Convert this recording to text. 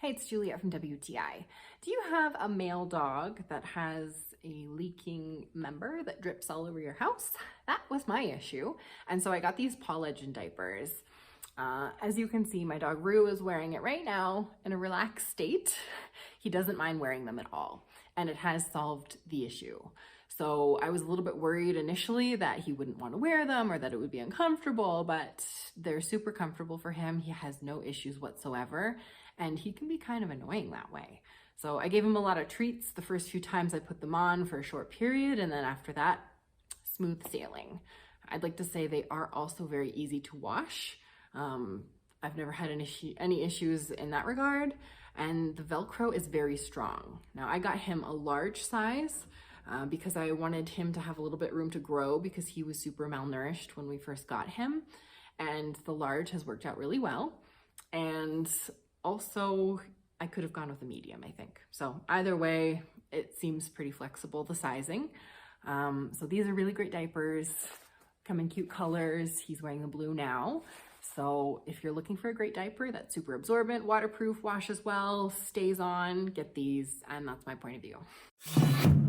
Hey, it's Juliet from WTI. Do you have a male dog that has a leaking member that drips all over your house? That was my issue. And so I got these Paw Legend diapers. As you can see, my dog Rue is wearing it right now in a relaxed state. He doesn't mind wearing them at all, and it has solved the issue. So I was a little bit worried initially that he wouldn't want to wear them or that it would be uncomfortable, but they're super comfortable for him. He has no issues whatsoever, and he can be kind of annoying that way. So I gave him a lot of treats the first few times I put them on for a short period, and then after that, smooth sailing. I'd like to say they are also very easy to wash. I've never had any issues in that regard, and the Velcro is very strong. Now I got him a large size because I wanted him to have a little bit room to grow because he was super malnourished when we first got him, and the large has worked out really well. And also I could have gone with a medium, I think. So either way, it seems pretty flexible, the sizing. So these are really great diapers, come in cute colors. He's wearing the blue now. So if you're looking for a great diaper that's super absorbent, waterproof, washes well, stays on, get these, and that's my point of view.